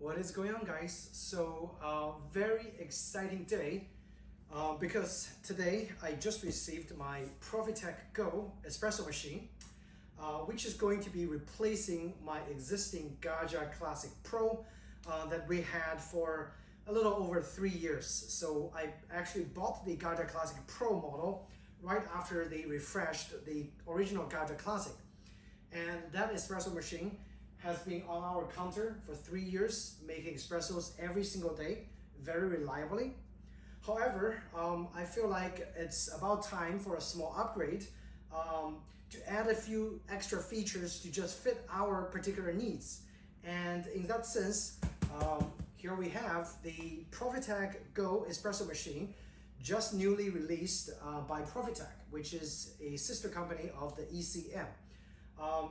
What is going on, guys? So very exciting day because today I just received my Profitec Go espresso machine, which is going to be replacing my existing Gaggia Classic Pro that we had for a little over 3 years. So I actually bought the Gaggia Classic Pro model right after they refreshed the original Gaggia Classic. And that espresso machine has been on our counter for 3 years, making espressos every single day, very reliably. However, I feel like it's about time for a small upgrade to add a few extra features to just fit our particular needs. And in that sense, here we have the Profitec Go espresso machine, just newly released by Profitec, which is a sister company of the ECM.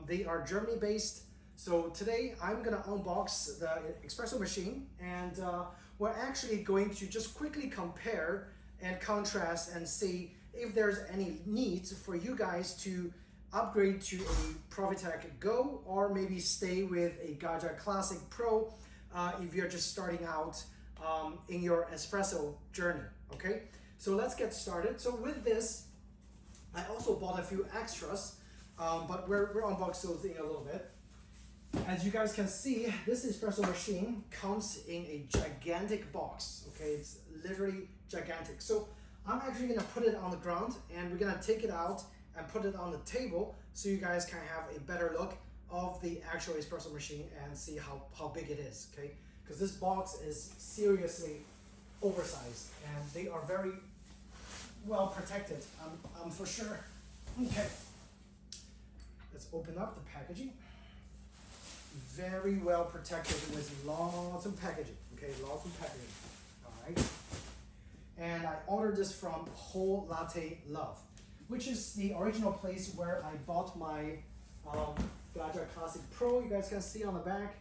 They are Germany based. So today I'm gonna unbox the espresso machine, and we're actually going to just quickly compare and contrast and see if there's any needs for you guys to upgrade to a Profitec Go or maybe stay with a Gaggia Classic Pro if you're just starting out in your espresso journey, okay? So let's get started. So with this, I also bought a few extras, but we're unboxing those in a little bit. As you guys can see, this espresso machine comes in a gigantic box, okay? It's literally gigantic. So I'm actually gonna put it on the ground and we're gonna take it out and put it on the table so you guys can have a better look of the actual espresso machine and see how big it is, okay? Because this box is seriously oversized and they are very well protected, I'm for sure. Okay, let's open up the packaging. Very well protected with lots of packaging, okay, lots of packaging, all right. And I ordered this from Whole Latte Love, which is the original place where I bought my Gaggia Classic Pro. You guys can see on the back,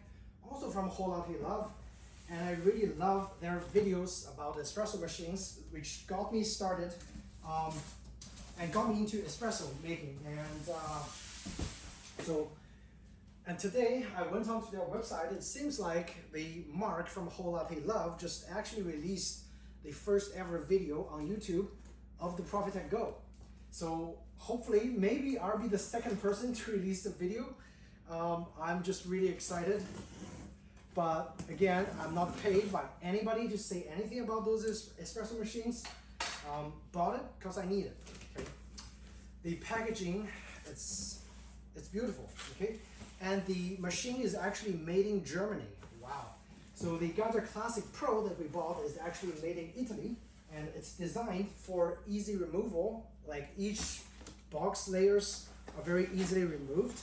also from Whole Latte Love. And I really love their videos about espresso machines, which got me started and got me into espresso making. And today I went onto their website. It seems like the Mark from Whole Latte Love just actually released the first ever video on YouTube of the Profitec Go. So hopefully, maybe I'll be the second person to release the video. I'm just really excited. But again, I'm not paid by anybody to say anything about those espresso machines. Bought it because I need it. Okay? The packaging, it's beautiful, okay? And the machine is actually made in Germany. Wow. So the Gaggia Classic Pro that we bought is actually made in Italy, and it's designed for easy removal. Like each box layers are very easily removed.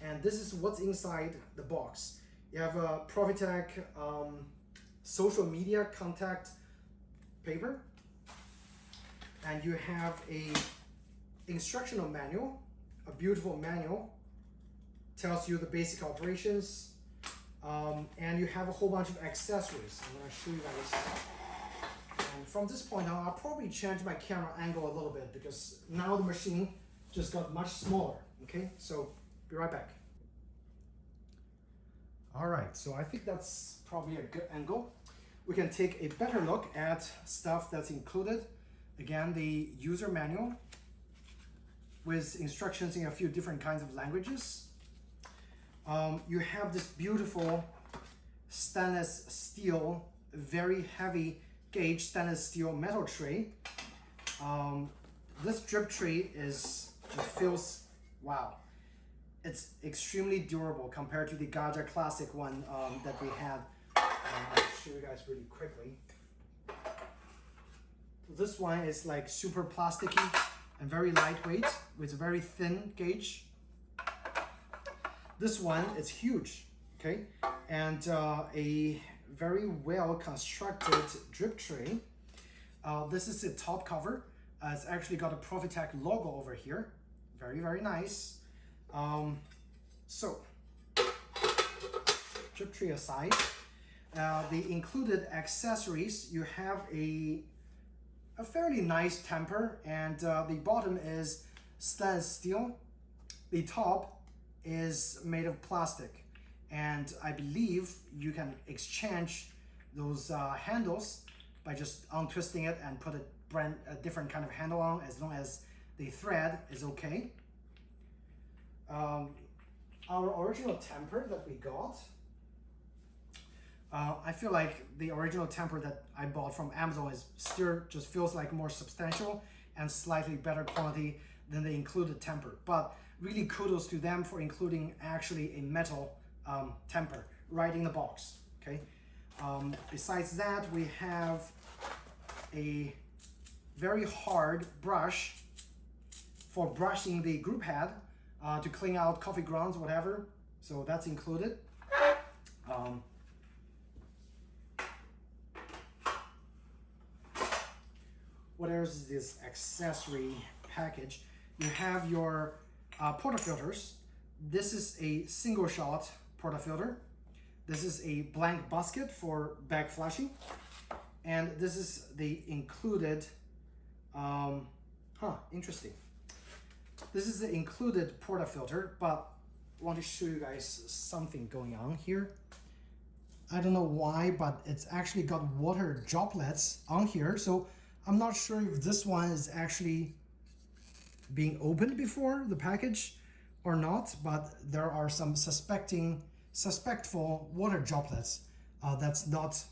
And this is what's inside the box. You have a Profitec social media contact paper, and you have a instructional manual, a beautiful manual. Tells you the basic operations, and you have a whole bunch of accessories. I'm gonna show you guys. And from this point on, I'll probably change my camera angle a little bit because now the machine just got much smaller, okay? So, be right back. All right, so I think that's probably a good angle. We can take a better look at stuff that's included. Again, the user manual with instructions in a few different kinds of languages. You have this beautiful stainless steel, very heavy gauge stainless steel metal tray. This drip tray just feels, wow. It's extremely durable compared to the Gaggia Classic one that we had. I'll show you guys really quickly. This one is like super plasticky and very lightweight with a very thin gauge. This one is huge, okay? And a very well constructed drip tray. This is the top cover. It's actually got a Profitec logo over here. Very, very nice. So, drip tray aside, the included accessories, you have a fairly nice temper, and the bottom is stainless steel. The top is made of plastic, and I believe you can exchange those handles by just untwisting it and put a different kind of handle on, as long as the thread is okay. Our original temper that we got, I feel like the original temper that I bought from Amazon is still just feels like more substantial and slightly better quality than the included temper. But really kudos to them for including actually a metal temper right in the box, okay? Besides that, we have a very hard brush for brushing the brew pad to clean out coffee grounds, whatever. So that's included. What else is this accessory package? You have your portafilters. This is a single shot portafilter. This is a blank basket for bag flushing. And this is the included, interesting. This is the included portafilter, but I want to show you guys something going on here. I don't know why, but it's actually got water droplets on here. So I'm not sure if this one is actually being opened before the package or not, but there are some suspectful water droplets that's not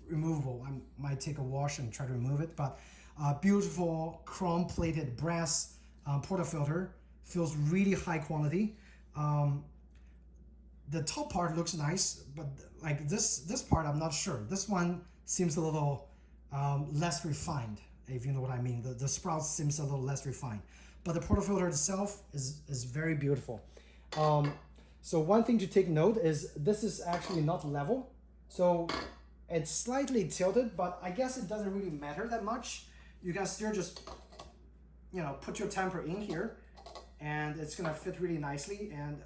removable. I might take a wash and try to remove it, but beautiful chrome plated brass portafilter, feels really high quality. The top part looks nice, but like this part, I'm not sure. This one seems a little less refined, if you know what I mean. The sprout seems a little less refined, but the portafilter itself is very beautiful. So one thing to take note is this is actually not level, so it's slightly tilted, but I guess it doesn't really matter that much. You can still just, you know, put your temper in here, and it's gonna fit really nicely. And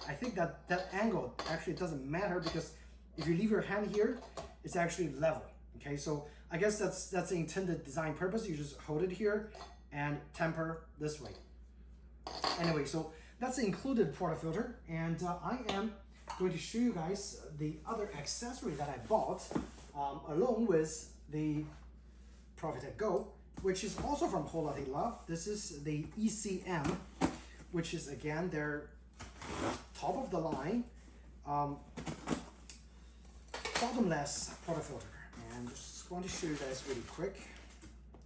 I think that angle actually doesn't matter, because if you leave your hand here, it's actually level. Okay, so I guess that's the intended design purpose. You just hold it here and temper this way. Anyway, so that's the included portafilter, and I am going to show you guys the other accessory that I bought along with the Profitec Go, which is also from Whole Lotta Love. This is the ECM, which is again their top of the line bottomless portafilter. And just want to show you guys really quick.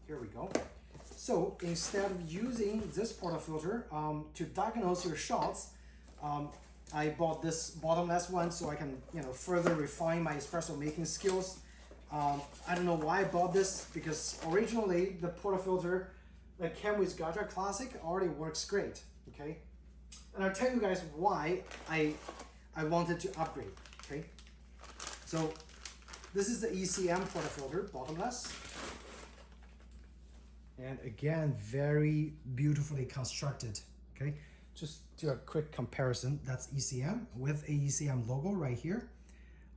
Here we go. So instead of using this portafilter to diagnose your shots, I bought this bottomless one so I can, you know, further refine my espresso making skills. I don't know why I bought this, because originally the portafilter that came with Gaggia Classic already works great. Okay, and I'll tell you guys why I wanted to upgrade. Okay, so this is the ECM portafilter, bottomless. And again, very beautifully constructed. Okay, just do a quick comparison. That's ECM with a ECM logo right here.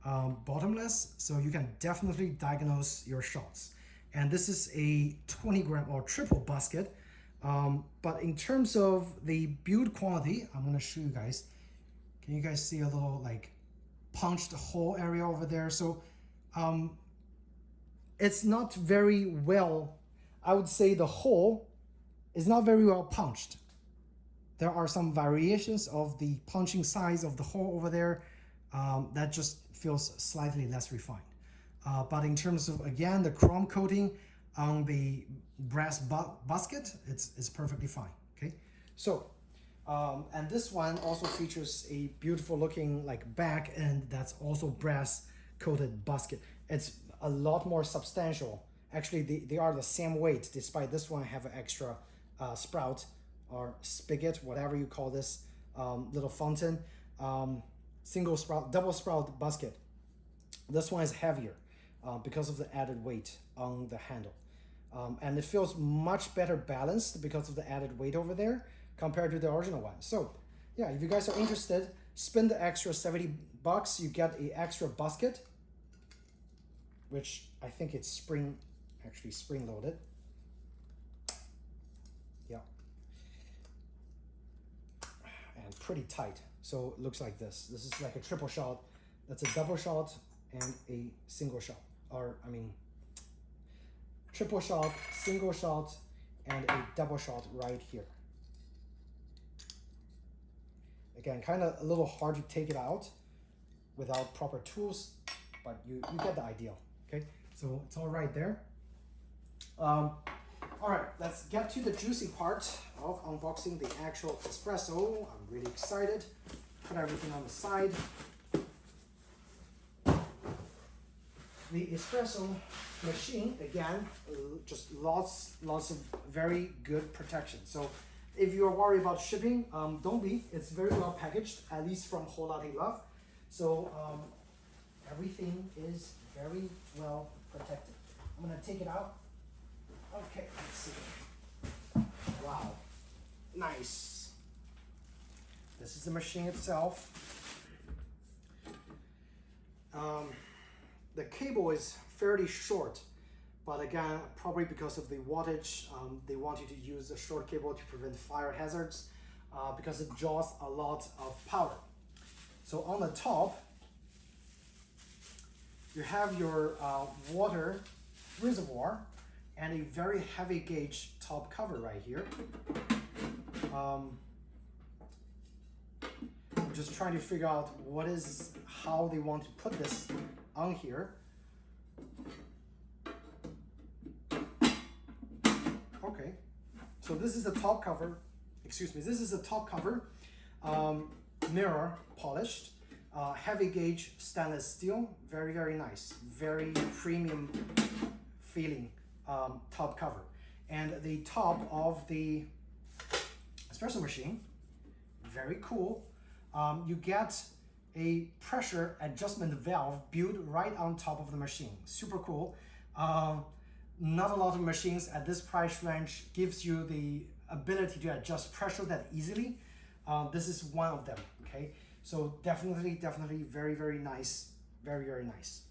Bottomless, so you can definitely diagnose your shots. And this is a 20 gram or triple basket. But in terms of the build quality, I'm gonna show you guys. Can you guys see a little like punched hole area over there? So it's not very well, I would say the hole is not very well punched. There are some variations of the punching size of the hole over there that just feels slightly less refined. But in terms of, again, the chrome coating on the brass basket, it's perfectly fine, okay? So, and this one also features a beautiful looking like back end that's also brass coated basket. It's a lot more substantial. Actually, they are the same weight, despite this one have an extra sprout or spigot, whatever you call this, little fountain, single sprout, double sprout basket. This one is heavier because of the added weight on the handle. And it feels much better balanced because of the added weight over there compared to the original one. So yeah, if you guys are interested, spend the extra $70, you get an extra basket, which I think it's spring loaded. Yeah. And pretty tight. So it looks like this. This is like a triple shot. That's a double shot and a single shot. Or, I mean, triple shot, single shot, and a double shot right here. Again, kind of a little hard to take it out without proper tools, but you get the idea, okay? So it's all right there. All right, let's get to the juicy part of unboxing the actual espresso. I'm really excited. Put everything on the side. The espresso machine, again, just lots of very good protection. So if you're worried about shipping, don't be. It's very well packaged, at least from Whole Lotta Love. So everything is very well protected. I'm gonna take it out. Okay, let's see. Wow, nice. This is the machine itself. The cable is fairly short, but again, probably because of the wattage, they want you to use a short cable to prevent fire hazards because it draws a lot of power. So on the top, you have your water reservoir and a very heavy gauge top cover right here. I'm just trying to figure out how they want to put this on here. Okay, so this is the top cover. Excuse me, this is the top cover. Mirror polished, heavy gauge stainless steel. Very, very nice. Very premium feeling top cover. And the top of the espresso machine, very cool. You get a pressure adjustment valve built right on top of the machine. Super cool. Not a lot of machines at this price range gives you the ability to adjust pressure that easily. This is one of them, okay? So definitely very, very nice. Very, very nice.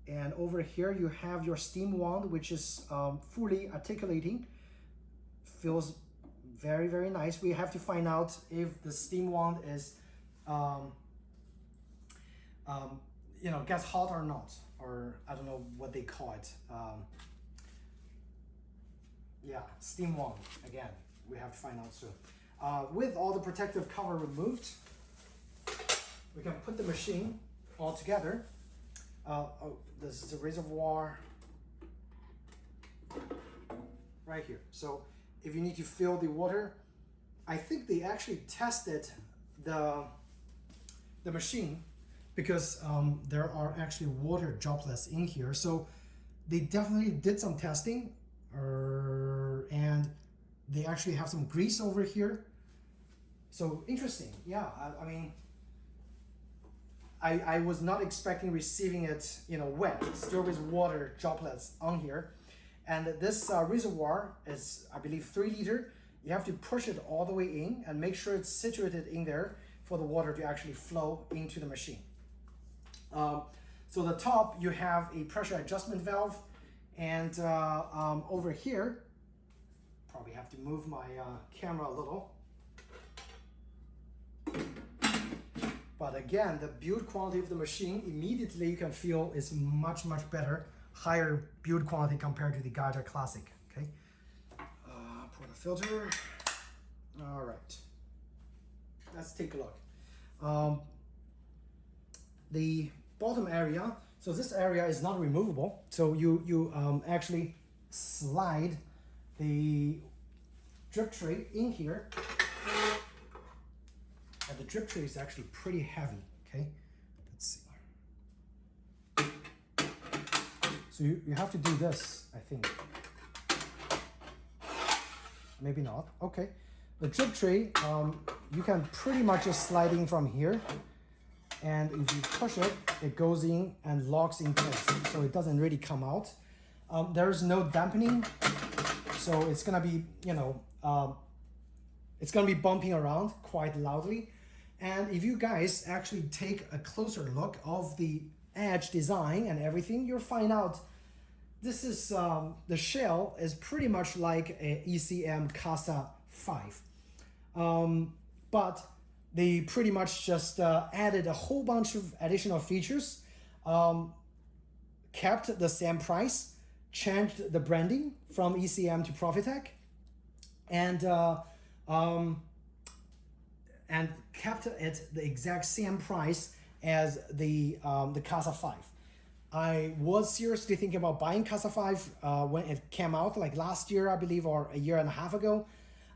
And over here you have your steam wand, which is fully articulating. Feels very, very nice. We have to find out if the steam wand is, gets hot or not, or I don't know what they call it. Yeah, steam wand, again, we have to find out soon. With all the protective cover removed, we can put the machine all together. This is the reservoir right here. So if you need to fill the water, I think they actually tested the machine because there are actually water droplets in here. So they definitely did some testing and they actually have some grease over here. So interesting, yeah, I mean, I was not expecting receiving it, wet, still with water droplets on here. And this reservoir is, I believe, 3 liter. You have to push it all the way in and make sure it's situated in there for the water to actually flow into the machine. So the top, you have a pressure adjustment valve, and over here, probably have to move my camera a little. But again, the build quality of the machine, immediately you can feel is much better, higher build quality compared to the Gaggia Classic, okay? Portafilter, all right. Let's take a look. The bottom area, so this area is not removable. So you actually slide the drip tray in here. And the drip tray is actually pretty heavy, okay? Let's see. So you have to do this, I think. Maybe not, okay. The drip tray, you can pretty much just slide in from here. And if you push it, it goes in and locks in place. So it doesn't really come out. There's no dampening. So it's gonna be, it's gonna be bumping around quite loudly. And if you guys actually take a closer look of the edge design and everything, you'll find out this is, the shell is pretty much like a ECM Casa 5. but they pretty much just added a whole bunch of additional features, kept the same price, changed the branding from ECM to Profitec, and kept it the exact same price as the Casa 5. I was seriously thinking about buying Casa 5 when it came out, like last year, I believe, or a year and a half ago.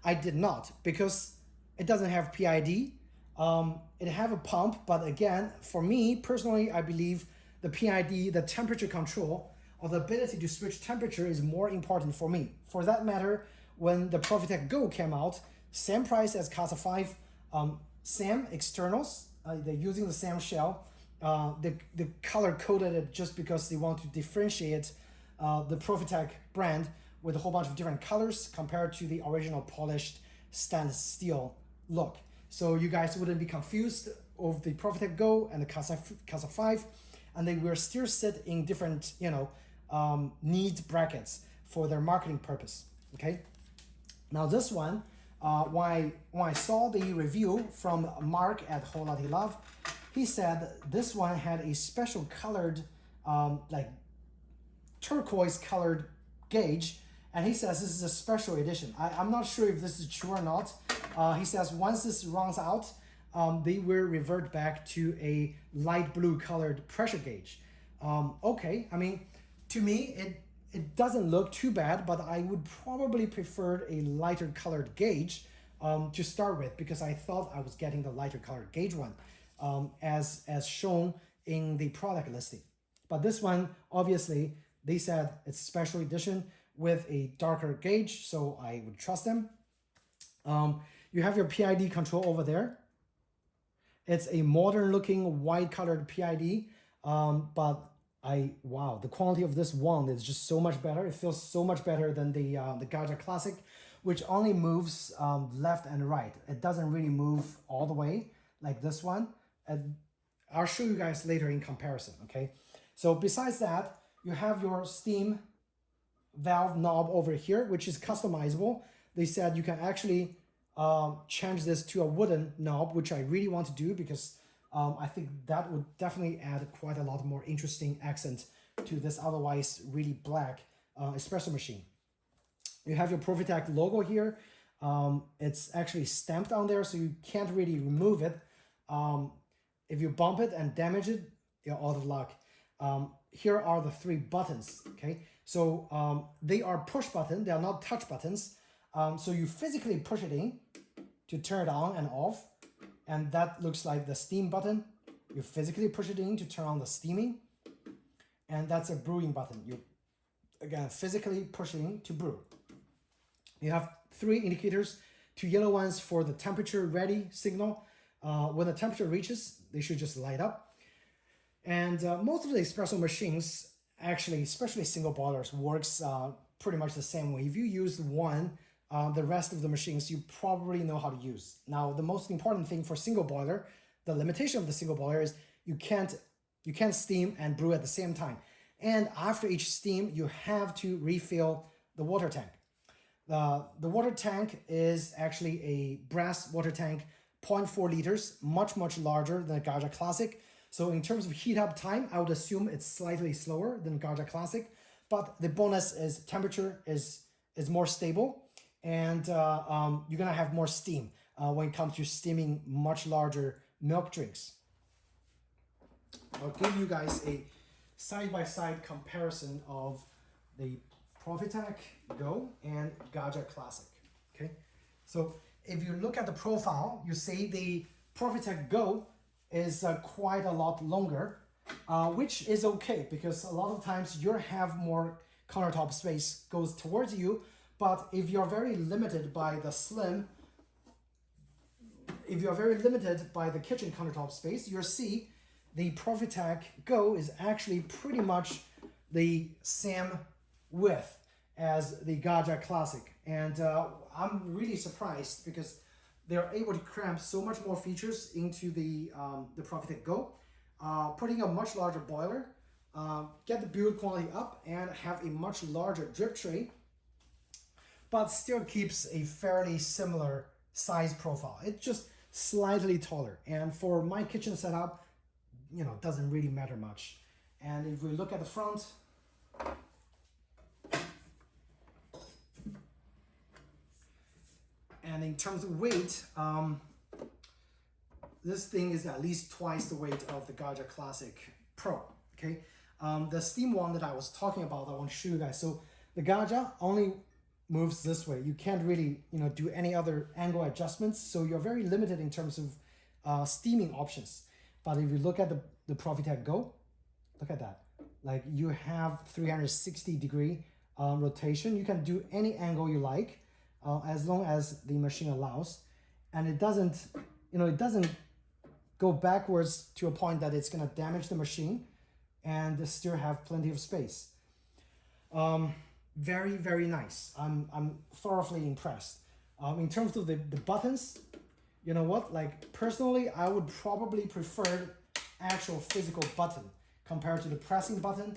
I did not, because it doesn't have PID. It have a pump, but again, for me personally, I believe the PID, the temperature control, or the ability to switch temperature is more important for me. For that matter, when the Profitec Go came out, same price as Casa 5, same externals, they're using the same shell. The color coded it just because they want to differentiate the Profitec brand with a whole bunch of different colors compared to the original polished stainless steel look. So you guys wouldn't be confused of the Profitec Go and the Casa 5, and they will still sit in different, needs brackets for their marketing purpose. Okay. Now this one, when I saw the review from Mark at Whole Lotta Love, he said this one had a special colored, like turquoise colored gauge, and he says this is a special edition. I'm not sure if this is true or not. He says once this runs out, they will revert back to a light blue colored pressure gauge. Okay, I mean, to me, it doesn't look too bad, but I would probably prefer a lighter colored gauge to start with, because I thought I was getting the lighter colored gauge one as shown in the product listing. But this one, obviously, they said it's special edition with a darker gauge, so I would trust them. You have your PID control over there. It's a modern looking white colored PID, but wow, the quality of this wand is just so much better. It feels so much better than the Gaggia Classic, which only moves left and right. It doesn't really move all the way like this one. And I'll show you guys later in comparison, okay? So besides that, you have your steam valve knob over here, which is customizable. They said you can actually change this to a wooden knob, which I really want to do, because I think that would definitely add quite a lot more interesting accent to this otherwise really black espresso machine. You have your Profitec logo here. It's actually stamped on there, so you can't really remove it. If you bump it and damage it, you're out of luck. Here are the 3 buttons, okay? So they are push button, they are not touch buttons. So you physically push it in to turn it on and off. And that looks like the steam button. You physically push it in to turn on the steaming. And that's a brewing button. You, again, physically push it in to brew. You have 3 indicators, 2 yellow ones for the temperature ready signal. When the temperature reaches, they should just light up. And most of the espresso machines, actually, especially single boilers, works pretty much the same way. If you use one, the rest of the machines you probably know how to use. Now, the most important thing for single boiler, the limitation of the single boiler is you can't steam and brew at the same time. And after each steam, you have to refill the water tank. The water tank is actually a brass water tank, 0.4 liters, much larger than a Gaggia Classic. So in terms of heat up time, I would assume it's slightly slower than Gaggia Classic, but the bonus is temperature is more stable, and you're gonna have more steam when it comes to steaming much larger milk drinks. I'll give you guys a side-by-side comparison of the Profitec Go and Gaggia Classic. Okay, so if you look at the profile, you see the Profitec Go is quite a lot longer, which is okay, because a lot of times you have more countertop space goes towards you. But if you're very limited by the kitchen countertop space, you'll see the Profitec Go is actually pretty much the same width as the Gaggia Classic. And I'm really surprised, because they're able to cram so much more features into the Profitec Go, putting a much larger boiler, get the build quality up, and have a much larger drip tray, but still keeps a fairly similar size profile. It just slightly taller. And for my kitchen setup, you know, doesn't really matter much. And if we look at the front, and in terms of weight, this thing is at least twice the weight of the Gaggia Classic Pro, okay? The steam one that I was talking about, I want to show you guys. So the Gaggia only moves this way. You can't really, you know, do any other angle adjustments. So you're very limited in terms of steaming options. But if you look at the Profitec Go, look at that. Like you have 360-degree rotation. You can do any angle you like as long as the machine allows. And it doesn't, you know, it doesn't go backwards to a point that it's going to damage the machine and still have plenty of space. Very, very nice. I'm thoroughly impressed. In terms of the buttons, you know what? Like personally, I would probably prefer actual physical button compared to the pressing button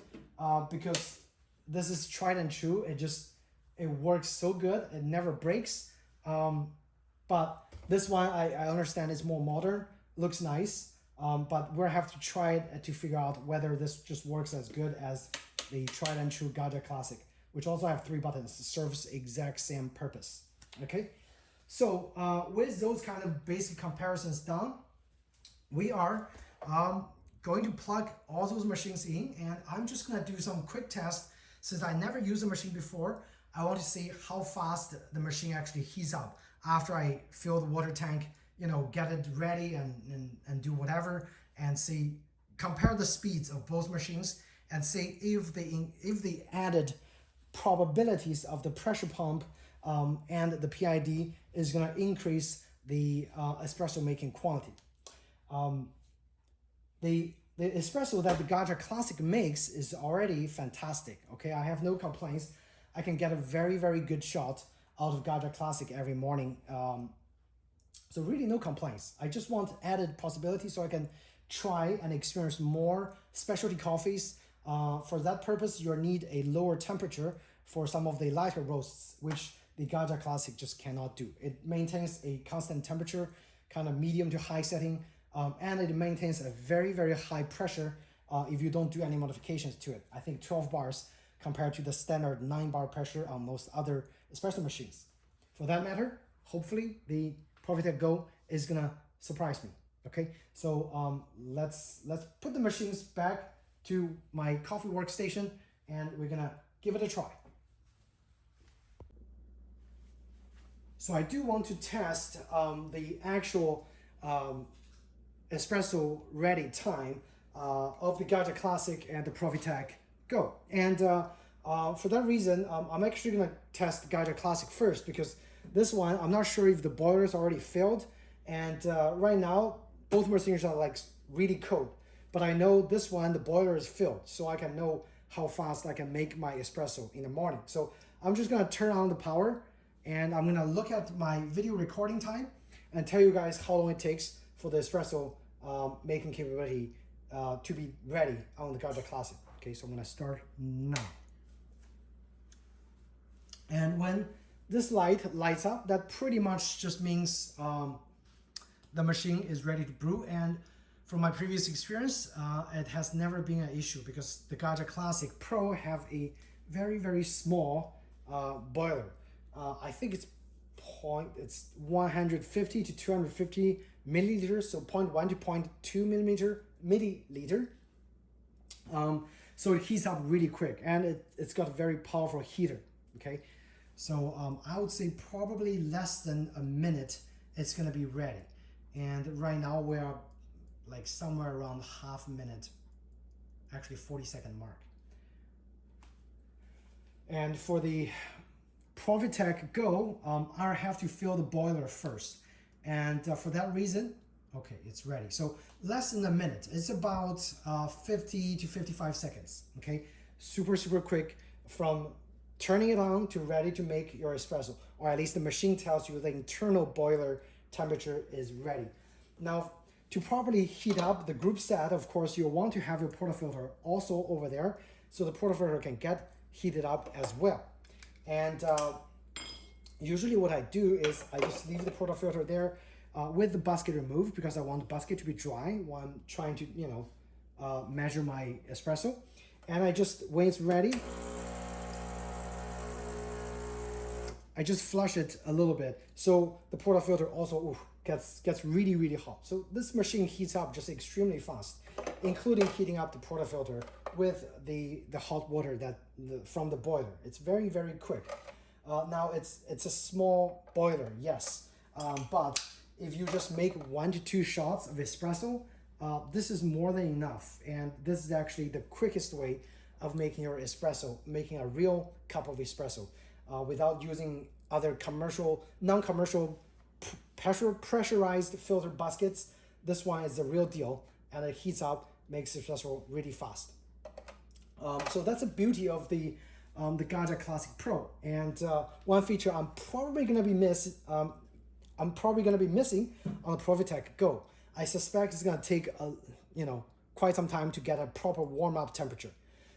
because this is tried and true. It works so good. It never breaks. But this one, I understand it's more modern, looks nice. But we'll have to try it to figure out whether this just works as good as the tried and true Gaggia Classic, which also have 3 buttons, serves exact same purpose. Okay, so with those kind of basic comparisons done, we are going to plug all those machines in, and I'm just gonna do some quick tests. Since I never used the machine before, I want to see how fast the machine actually heats up after I fill the water tank, you know, get it ready and do whatever, and see, compare the speeds of both machines and see if the added probabilities of the pressure pump and the PID is going to increase the espresso making quantity. The espresso that the Gaggia Classic makes is already fantastic. Okay, I have no complaints. I can get a very, very good shot out of Gaggia Classic every morning. So really no complaints. I just want added possibilities so I can try and experience more specialty coffees. For that purpose, you'll need a lower temperature for some of the lighter roasts, which the Gaggia Classic just cannot do. It maintains a constant temperature, kind of medium to high setting, and it maintains a very, very high pressure if you don't do any modifications to it. I think 12 bars compared to the standard 9-bar pressure on most other espresso machines. For that matter, hopefully the Profitec Go is gonna surprise me. Okay, so let's put the machines back to my coffee workstation and we're gonna give it a try. So I do want to test the actual espresso ready time of the Gaggia Classic and the Profitec Go. And for that reason, I'm actually gonna test the Gaggia Classic first because this one, I'm not sure if the boiler is already filled. And right now, both machines are like really cold. But I know this one, the boiler is filled, so I can know how fast I can make my espresso in the morning. So I'm just gonna turn on the power and I'm gonna look at my video recording time and tell you guys how long it takes for the espresso making capability to be ready on the Gaggia Classic. Okay, so I'm gonna start now. And when this light lights up, that pretty much just means the machine is ready to brew. And from my previous experience, it has never been an issue because the Gaggia Classic Pro have a very, very small boiler. I think it's 150 to 250 milliliters, so 0.1 to 0.2 milliliter. So it heats up really quick, and it's got a very powerful heater. Okay, so I would say probably less than a minute it's gonna be ready. And right now we're like somewhere around half a minute, actually 40-second mark. And for the Profitec Go, I have to fill the boiler first. And for that reason, okay, it's ready. So less than a minute. It's about 50 to 55 seconds, okay? Super, super quick from turning it on to ready to make your espresso, or at least the machine tells you the internal boiler temperature is ready. Now, to properly heat up the group set, of course, you'll want to have your portafilter also over there so the portafilter can get heated up as well. And usually what I do is I just leave the portafilter there with the basket removed because I want the basket to be dry while I'm trying to, you know, measure my espresso. And I just, when it's ready, I just flush it a little bit. So the portafilter also gets really, really hot. So this machine heats up just extremely fast, including heating up the portafilter with the hot water from the boiler. It's very, very quick. Now it's a small boiler, yes, but if you just make 1 to 2 shots of espresso, this is more than enough. And this is actually the quickest way of making your espresso, making a real cup of espresso, without using other non-commercial pressurized filter baskets. This one is the real deal, and it heats up, makes espresso really fast. So that's the beauty of the Gaggia Classic Pro. And one feature I'm probably gonna be missing on the Profitec Go. I suspect it's gonna take quite some time to get a proper warm-up temperature.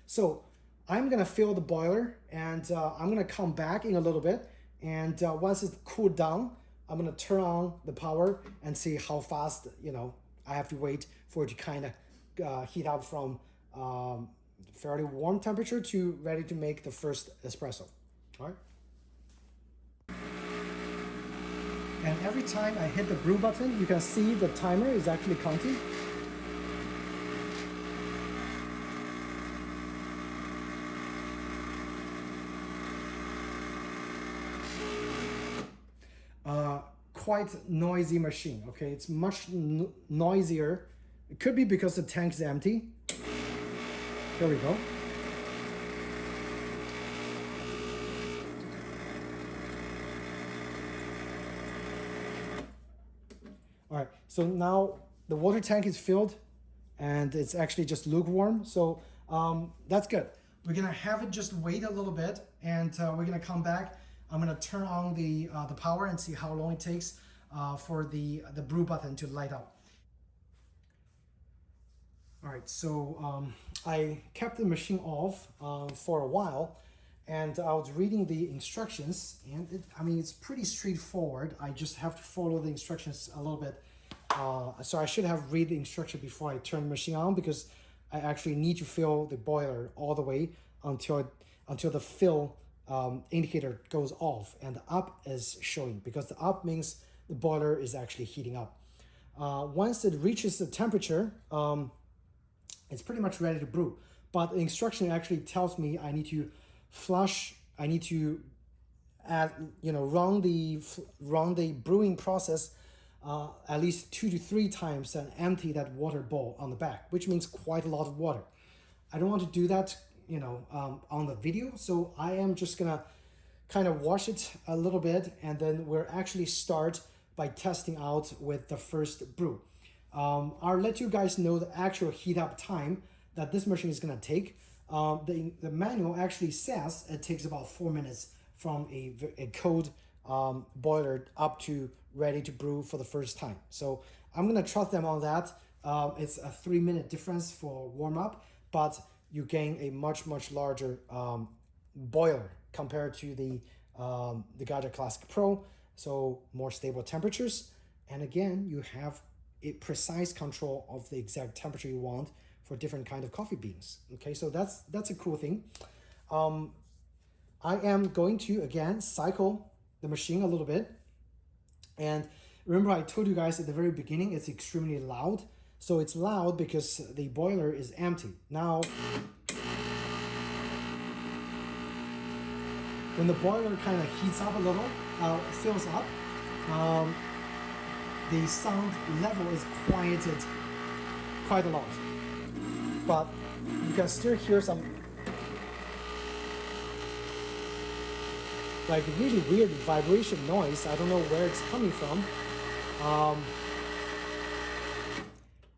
So I'm gonna fill the boiler, and I'm gonna come back in a little bit. And once it's cooled down, I'm gonna turn on the power and see how fast I have to wait for it to kind of heat up from fairly warm temperature to ready to make the first espresso. All right. And every time I hit the brew button, you can see the timer is actually counting. Quite noisy machine, okay? It's much noisier. It could be because the tank is empty. There we go. All right, so now the water tank is filled and it's actually just lukewarm. So that's good. We're gonna have it just wait a little bit, and we're gonna come back. I'm gonna turn on the power and see how long it takes for the brew button to light up. All right, so I kept the machine off for a while, and I was reading the instructions, and it's pretty straightforward. I just have to follow the instructions a little bit. So I should have read the instruction before I turn the machine on, because I actually need to fill the boiler all the way until the fill indicator goes off and the up is showing, because the up means the boiler is actually heating up. Once it reaches the temperature, it's pretty much ready to brew. But the instruction actually tells me I need to flush, I need to add, run the brewing process at least 2 to 3 times and empty that water bowl on the back, which means quite a lot of water. I don't want to do that on the video, so I am just gonna kind of wash it a little bit, and then we'll actually start by testing out with the first brew. I'll let you guys know the actual heat up time that this machine is gonna take. The manual actually says it takes about 4 minutes from a cold boiler up to ready to brew for the first time. So I'm gonna trust them on that. It's a 3-minute difference for warm up, but you gain a much larger boiler compared to the Gaggia Classic Pro, so more stable temperatures. And again, you have a precise control of the exact temperature you want for different kind of coffee beans. Okay, so that's a cool thing. I am going to again cycle the machine a little bit. And remember, I told you guys at the very beginning it's extremely loud. So it's loud because the boiler is empty. Now, when the boiler kind of heats up a little, fills up, the sound level is quieted quite a lot. But you can still hear some like really weird vibration noise. I don't know where it's coming from.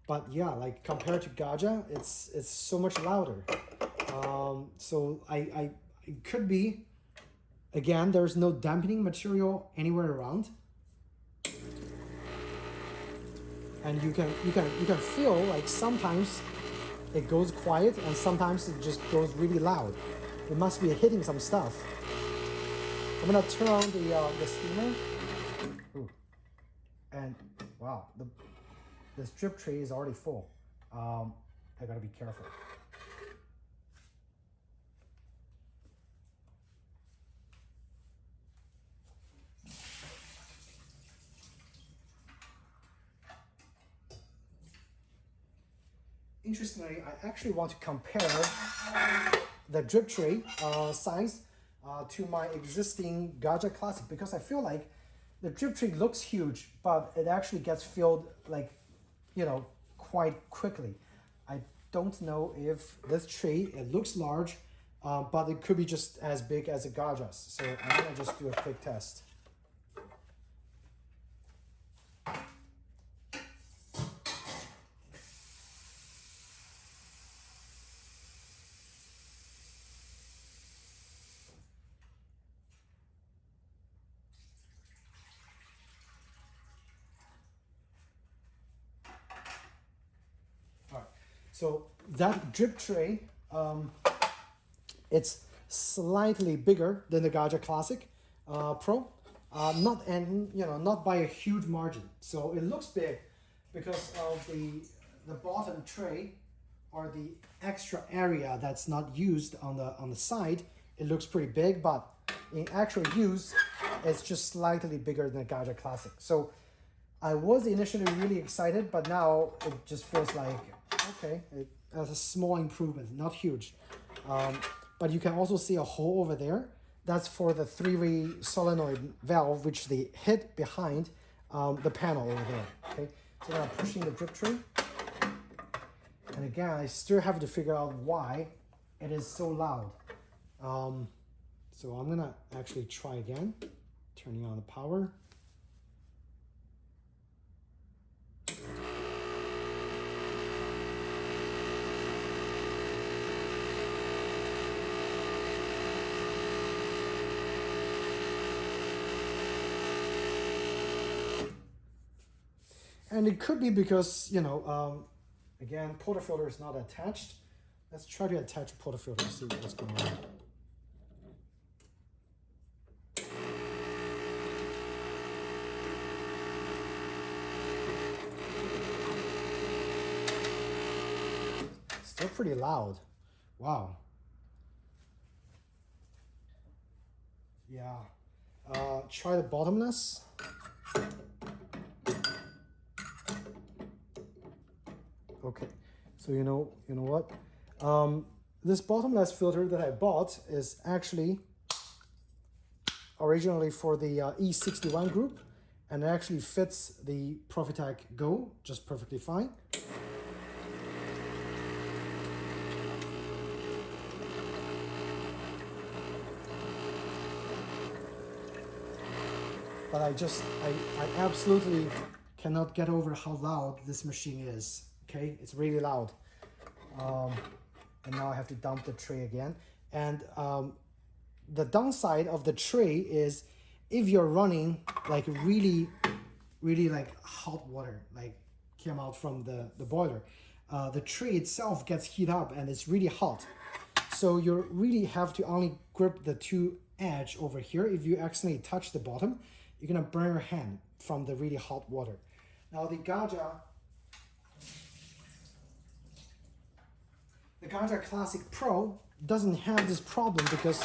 But yeah, like compared to Gaggia, it's so much louder. So it could be, again, there's no dampening material anywhere around, and you can feel like sometimes it goes quiet and sometimes it just goes really loud. It must be hitting some stuff. I'm gonna turn on the steamer. Ooh. And wow, this drip tray is already full. I gotta be careful. Interestingly, I actually want to compare the drip tray size to my existing Gaggia Classic, because I feel like the drip tray looks huge, but it actually gets filled like, you know, quite quickly. I don't know if this tray, it looks large, but it could be just as big as a Gaggia's. So I'm gonna just do a quick test. So that drip tray, it's slightly bigger than the Gaggia Classic Pro, not by a huge margin. So it looks big because of the bottom tray, or the extra area that's not used on the side. It looks pretty big, but in actual use, it's just slightly bigger than the Gaggia Classic. So I was initially really excited, but now it just feels like, okay, it has a small improvement, not huge. But you can also see a hole over there. That's for the three-way solenoid valve, which they hid behind the panel over there. Okay, so now I'm pushing the drip tray. And again, I still have to figure out why it is so loud. So I'm gonna actually try again, turning on the power. And it could be because, again, portafilter is not attached. Let's try to attach a portafilter and see what's going on. Still pretty loud. Wow. Yeah. Try the bottomless. Okay, so you know what? This bottomless filter that I bought is actually originally for the E61 group, and it actually fits the Profitec Go just perfectly fine. But I absolutely cannot get over how loud this machine is. Okay, it's really loud. And now I have to dump the tray again. And the downside of the tray is if you're running like really like hot water, like came out from the boiler, the tray itself gets heat up and it's really hot. So you really have to only grip the two edge over here. If you accidentally touch the bottom, you're gonna burn your hand from the really hot water. Now the Gaggia Classic Pro doesn't have this problem because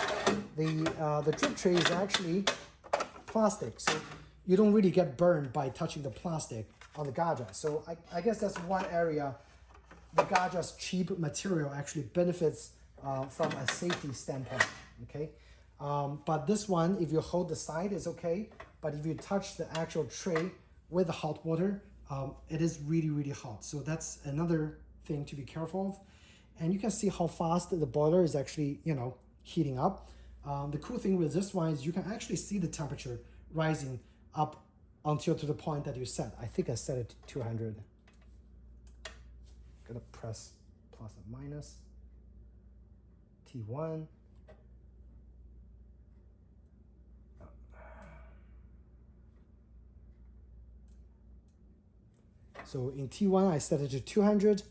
the drip tray is actually plastic, so you don't really get burned by touching the plastic on the Gaggia. So I guess that's one area the Gaggia's cheap material actually benefits from a safety standpoint. Okay, but this one, if you hold the side, is okay. But if you touch the actual tray with the hot water, it is really hot. So that's another thing to be careful of. And you can see how fast the boiler is actually, heating up. The cool thing with this one is you can actually see the temperature rising up until to the point that you set. I think I set it to 200. Gonna press plus and minus. T1. So in T1, I set it to 200.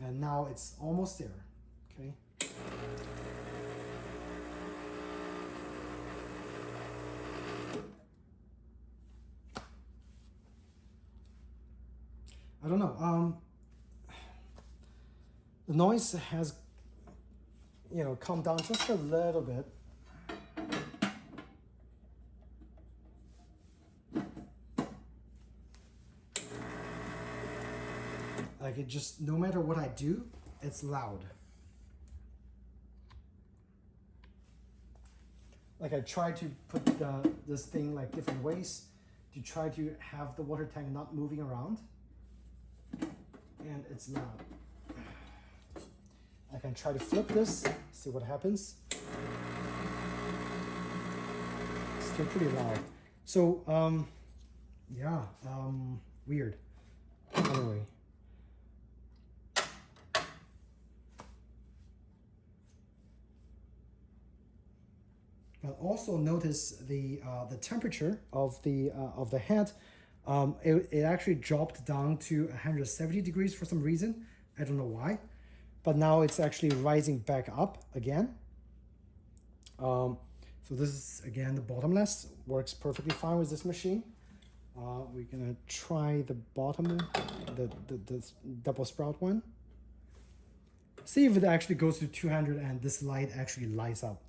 And now it's almost there, okay? I don't know. The noise has, you know, calmed down just a little bit. Like it just, no matter what I do, it's loud. Like I try to put this thing like different ways to try to have the water tank not moving around, and it's loud. I can try to flip this, see what happens. Still pretty loud. So, yeah, weird. Anyway. But also notice the temperature of the head. It actually dropped down to 170 degrees for some reason. I don't know why, but now it's actually rising back up again. So this is again the bottomless, works perfectly fine with this machine. We're gonna try the bottom, the double sprout one. See if it actually goes to 200 and this light actually lights up.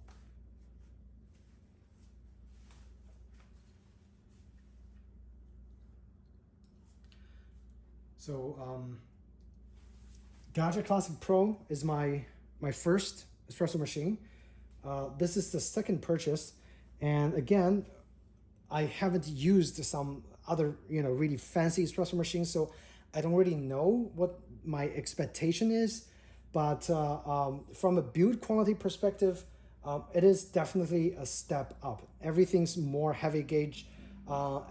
So Gaggia Classic Pro is my first espresso machine. This is the second purchase, and again, I haven't used some other, you know, really fancy espresso machines, so I don't really know what my expectation is. But from a build quality perspective, it is definitely a step up. Everything's more heavy gauge.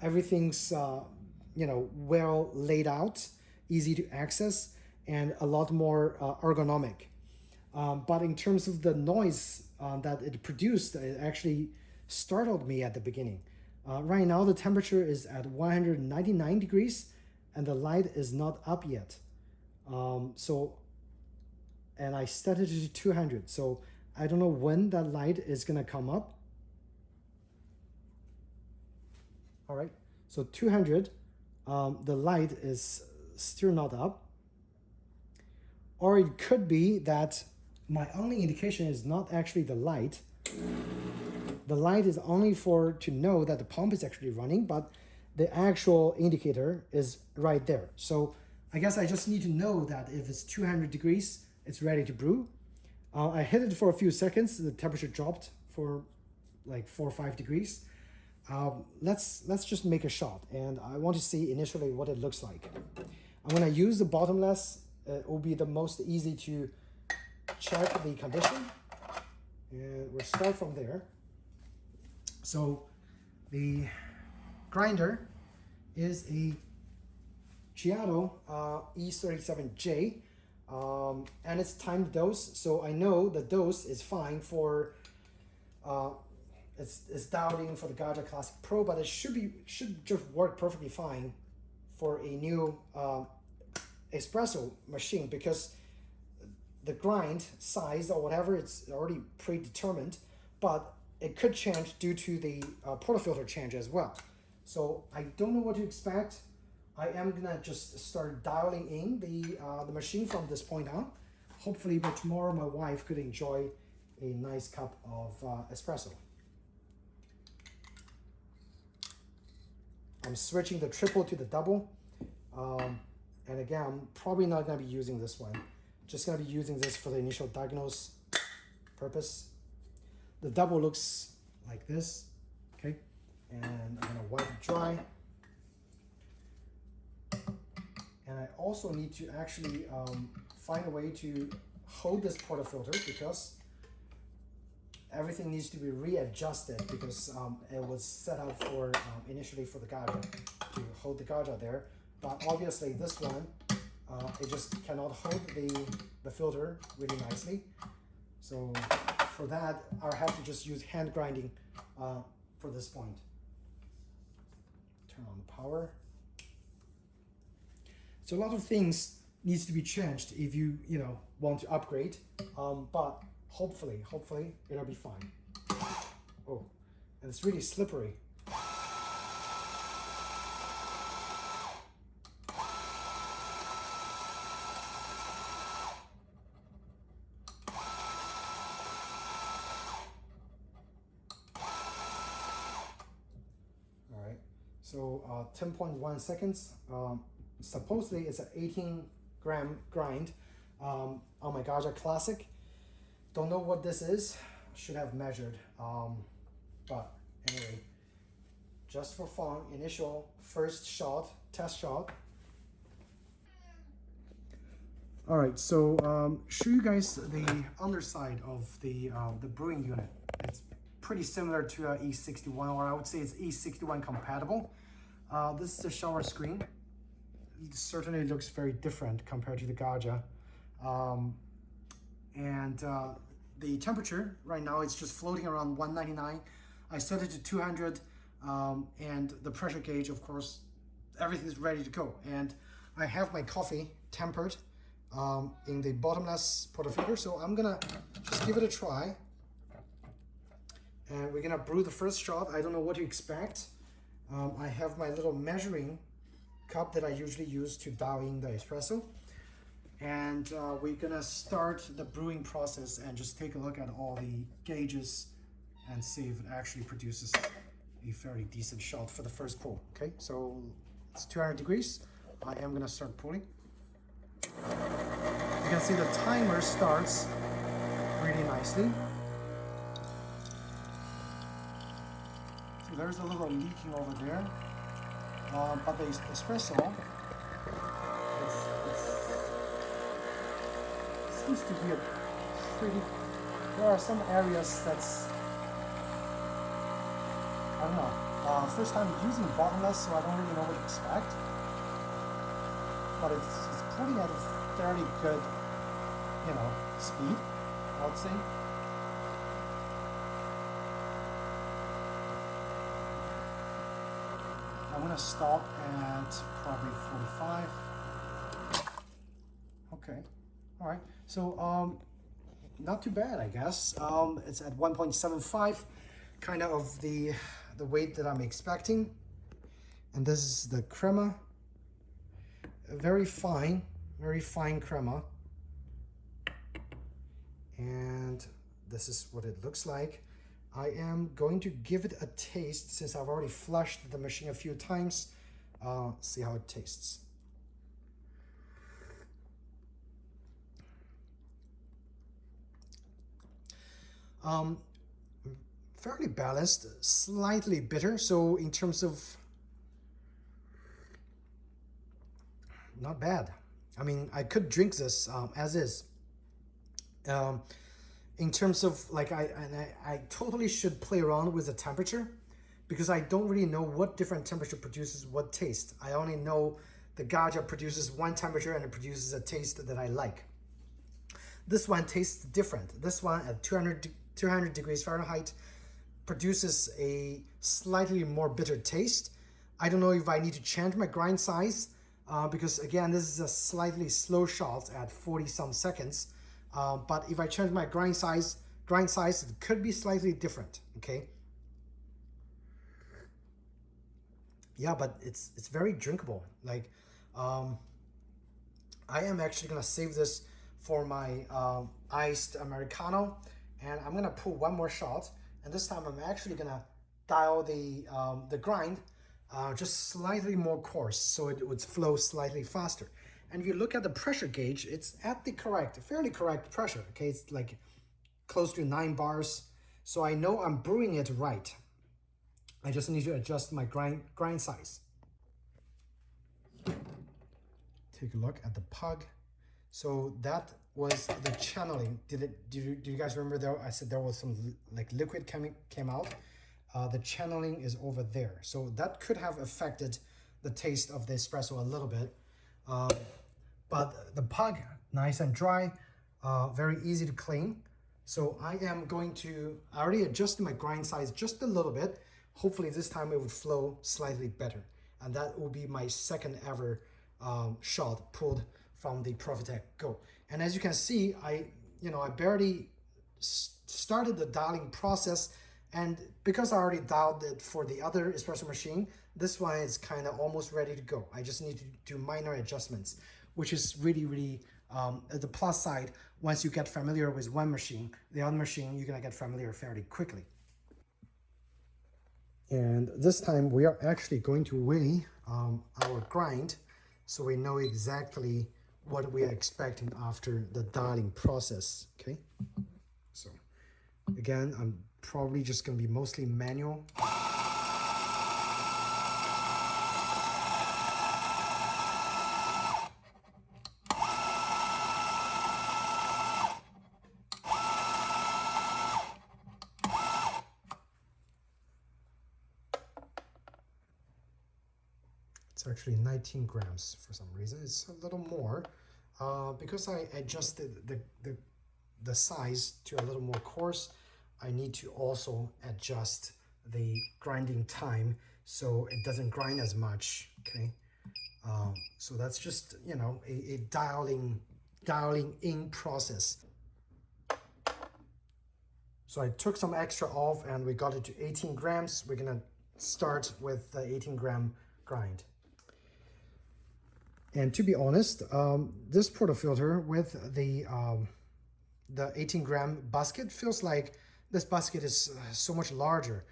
Everything's you know, well laid out, easy to access, and a lot more ergonomic. But in terms of the noise that it produced, it actually startled me at the beginning. Right now, the temperature is at 199 degrees, and the light is not up yet. And I set it to 200, so I don't know when that light is gonna come up. All right, so 200, the light is still not up. Or it could be that my only indication is not actually the light. The light is only to know that the pump is actually running, but the actual indicator is right there. So I guess I just need to know that if it's 200 degrees, it's ready to brew. I hit it for a few seconds. The temperature dropped for like 4 or 5 degrees. Let's just make a shot, and I want to see initially what it looks like. I'm gonna use the bottomless. It will be the most easy to check the condition, and we'll start from there. So the grinder is a Giotto E37J, and it's timed dose, so I know the dose is fine for it's dialed in for the Gaggia Classic Pro, but it should just work perfectly fine for a new espresso machine, because the grind size or whatever, it's already predetermined, but it could change due to the portafilter change as well. So I don't know what to expect. I am gonna just start dialing in the machine from this point on. Hopefully by tomorrow my wife could enjoy a nice cup of espresso. I'm switching the triple to the double. And again, I'm probably not gonna be using this one. Just gonna be using this for the initial diagnose purpose. The double looks like this, okay? And I'm gonna wipe it dry. And I also need to actually find a way to hold this portafilter, because everything needs to be readjusted, because it was set up for initially for the Gaggia, to hold the Gaggia there. But obviously this one, it just cannot hold the filter really nicely. So for that, I'll have to just use hand grinding for this point. Turn on the power. So a lot of things needs to be changed if you want to upgrade, but hopefully it'll be fine. Oh, and it's really slippery. So 10.1 seconds. Supposedly it's an 18-gram grind on my Gaggia Classic. Don't know what this is. Should have measured. But anyway, just for fun, initial first shot, test shot. All right, so show you guys the underside of the brewing unit. It's pretty similar to a E61, or I would say it's E61 compatible. This is the shower screen. It certainly looks very different compared to the Gaggia. The temperature right now, it's just floating around 199. I set it to 200, and the pressure gauge, of course, everything's ready to go. And I have my coffee tempered in the bottomless portafilter, so I'm gonna just give it a try. And we're gonna brew the first shot. I don't know what to expect. I have my little measuring cup that I usually use to dial in the espresso. And we're gonna start the brewing process and just take a look at all the gauges and see if it actually produces a fairly decent shot for the first pull. Okay, so it's 200 degrees. I am gonna start pulling. You can see the timer starts really nicely. So there's a little leaking over there, but the espresso seems to be a pretty. There are some areas that's, I don't know. First time using bottomless, so I don't really know what to expect. But it's putting at a fairly good, speed, I would say. I'm gonna stop at probably 45. Okay, all right. So not too bad, I guess. It's at 1.75, kind of the weight that I'm expecting. And this is the crema. Very fine crema. And this is what it looks like. I am going to give it a taste since I've already flushed the machine a few times. See how it tastes. Fairly balanced, slightly bitter. So in terms of, not bad. I mean, I could drink this as is. In terms of like, I totally should play around with the temperature because I don't really know what different temperature produces what taste. I only know the Gaggia produces one temperature and it produces a taste that I like. This one tastes different. This one at 200 degrees Fahrenheit produces a slightly more bitter taste. I don't know if I need to change my grind size because again, this is a slightly slow shot at 40 some seconds. But if I change my grind size, it could be slightly different, okay? Yeah, but it's very drinkable. Like, I am actually gonna save this for my iced Americano, and I'm gonna pull one more shot, and this time I'm actually gonna dial the grind just slightly more coarse, so it would flow slightly faster. And if you look at the pressure gauge, it's at the fairly correct pressure, okay? It's like close to 9 bars. So I know I'm brewing it right. I just need to adjust my grind size. Take a look at the pug. So that was the channeling. Do you guys remember there? I said there was some like liquid came out. The channeling is over there. So that could have affected the taste of the espresso a little bit. But the pug, nice and dry, very easy to clean. So I already adjusted my grind size just a little bit. Hopefully this time it would flow slightly better. And that will be my second ever shot pulled from the Profitec Go. And as you can see, I barely started the dialing process. And because I already dialed it for the other espresso machine, this one is kind of almost ready to go. I just need to do minor adjustments, which is really the plus side. Once you get familiar with one machine, the other machine, you're gonna get familiar fairly quickly. And this time we are actually going to weigh our grind so we know exactly what we are expecting after the dialing process, okay? So again, I'm probably just gonna be mostly manual. It's actually 19 grams for some reason. It's a little more because I adjusted the size to a little more coarse. I need to also adjust the grinding time so it doesn't grind as much, okay? So that's just, you know, a dialing in process. So I took some extra off and we got it to 18 grams. We're gonna start with the 18 gram grind. And to be honest, this portafilter with the 18 gram basket feels like this basket is so much larger.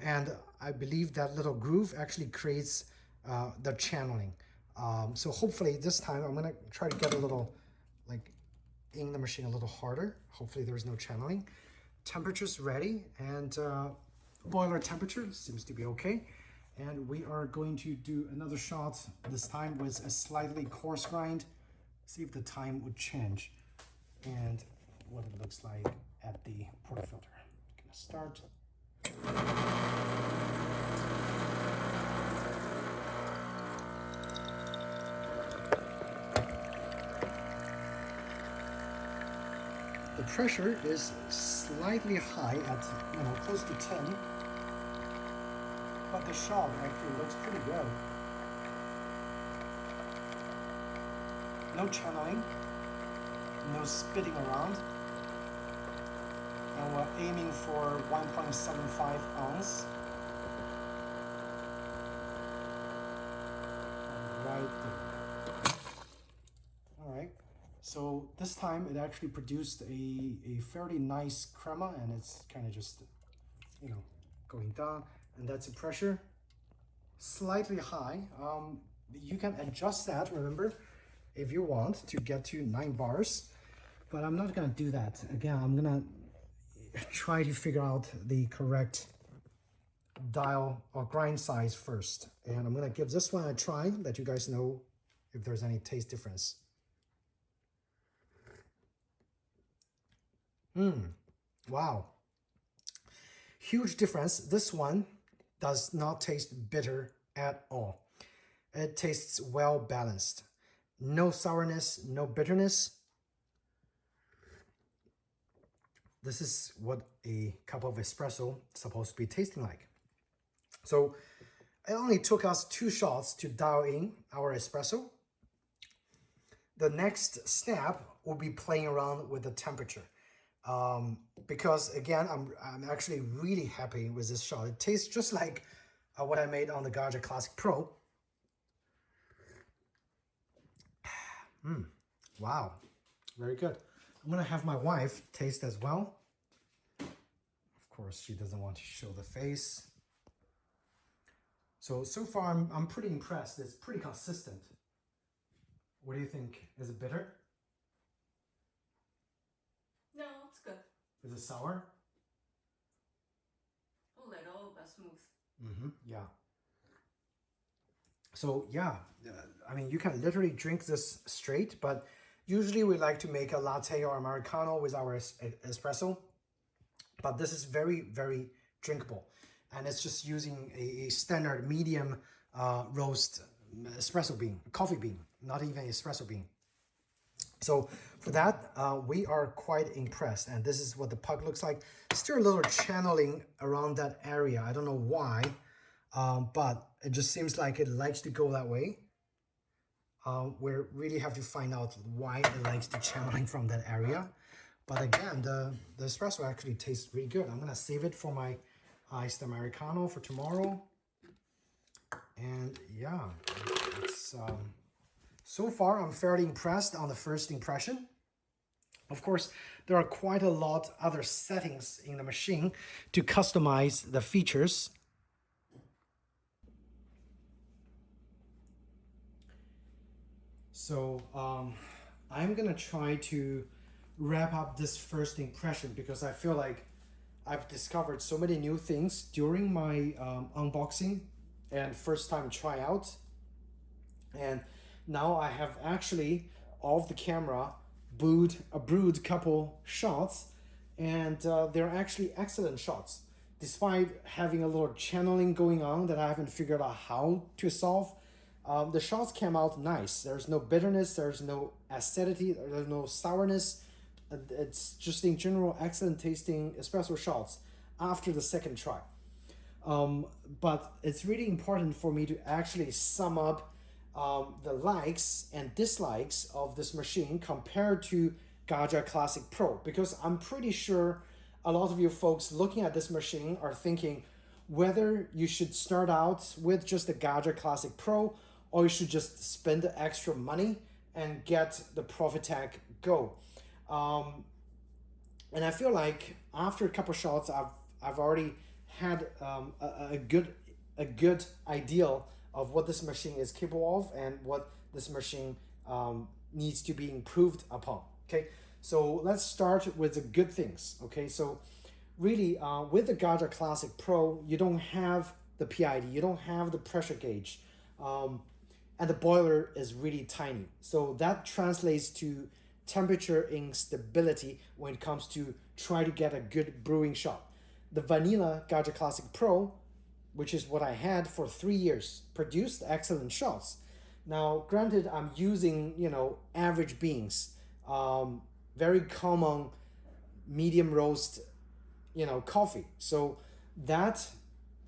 And I believe that little groove actually creates the channeling. So hopefully this time I'm gonna try to get a little, like, in the machine a little harder. Hopefully there's no channeling. Temperature's ready, and boiler temperature seems to be okay. And we are going to do another shot, this time with a slightly coarse grind, see if the time would change and what it looks like at the portafilter. I'm gonna start. The pressure is slightly high at, you know, close to 10. But the shot actually looks pretty good. No channeling, no spitting around. And we're aiming for 1.75 ounce. Right there. All right. So this time it actually produced a fairly nice crema, and it's kind of just, you know, going down. And that's the pressure, slightly high. You can adjust that, remember, if you want to get to 9 bars, but I'm not gonna do that. Again, I'm gonna try to figure out the correct dial or grind size first. And I'm gonna give this one a try, let you guys know if there's any taste difference. Wow. Huge difference. This one does not taste bitter at all. It tastes well balanced. No sourness, no bitterness. This is what a cup of espresso is supposed to be tasting like. So it only took us 2 shots to dial in our espresso. The next step will be playing around with the temperature. Because again, I'm actually really happy with this shot. It tastes just like what I made on the Gaggia Classic Pro. Wow, very good. I'm gonna have my wife taste as well. Of course, she doesn't want to show the face. So far I'm pretty impressed. It's pretty consistent. What do you think? Is it bitter? No, it's good. Is it sour? A little, but smooth. Yeah. So yeah, I mean, you can literally drink this straight, but usually we like to make a latte or Americano with our espresso. But this is very, very drinkable. And it's just using a standard medium roast espresso bean, coffee bean, not even espresso bean. So for that, we are quite impressed. And this is what the puck looks like. Still a little channeling around that area. I don't know why, but it just seems like it likes to go that way. We really have to find out why it likes to channeling from that area. But again, the espresso actually tastes really good. I'm gonna save it for my iced Americano for tomorrow. And yeah, it's so far I'm fairly impressed on the first impression. Of course, there are quite a lot other settings in the machine to customize the features. So I'm gonna try to wrap up this first impression because I feel like I've discovered so many new things during my unboxing and first time tryout. And now I have actually off the camera brewed couple shots, and they're actually excellent shots despite having a little channeling going on that I haven't figured out how to solve. The shots came out nice. There's no bitterness, there's no acidity, there's no sourness. It's just in general excellent tasting espresso shots after the second try. But it's really important for me to actually sum up the likes and dislikes of this machine compared to Gaggia Classic Pro, because I'm pretty sure a lot of you folks looking at this machine are thinking whether you should start out with just the Gaggia Classic Pro or you should just spend the extra money and get the Profitec Go. And I feel like after a couple shots, I've already had a good idea of what this machine is capable of and what this machine needs to be improved upon. Okay, so let's start with the good things. Okay, so really with the Gaggia Classic Pro, you don't have the PID, you don't have the pressure gauge, and the boiler is really tiny. So that translates to temperature instability when it comes to try to get a good brewing shot. The vanilla Gaggia Classic Pro, which is what I had for 3 years, produced excellent shots. Now, granted, I'm using, average beans, very common medium roast, coffee. So that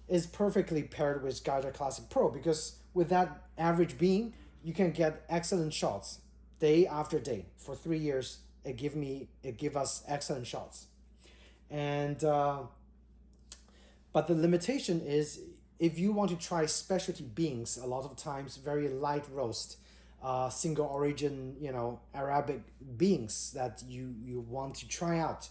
is perfectly paired with Gaggia Classic Pro, because with that average bean, you can get excellent shots day after day. For 3 years, it give us excellent shots. And but the limitation is if you want to try specialty beans, a lot of times very light roast, single origin, Arabic beans that you want to try out.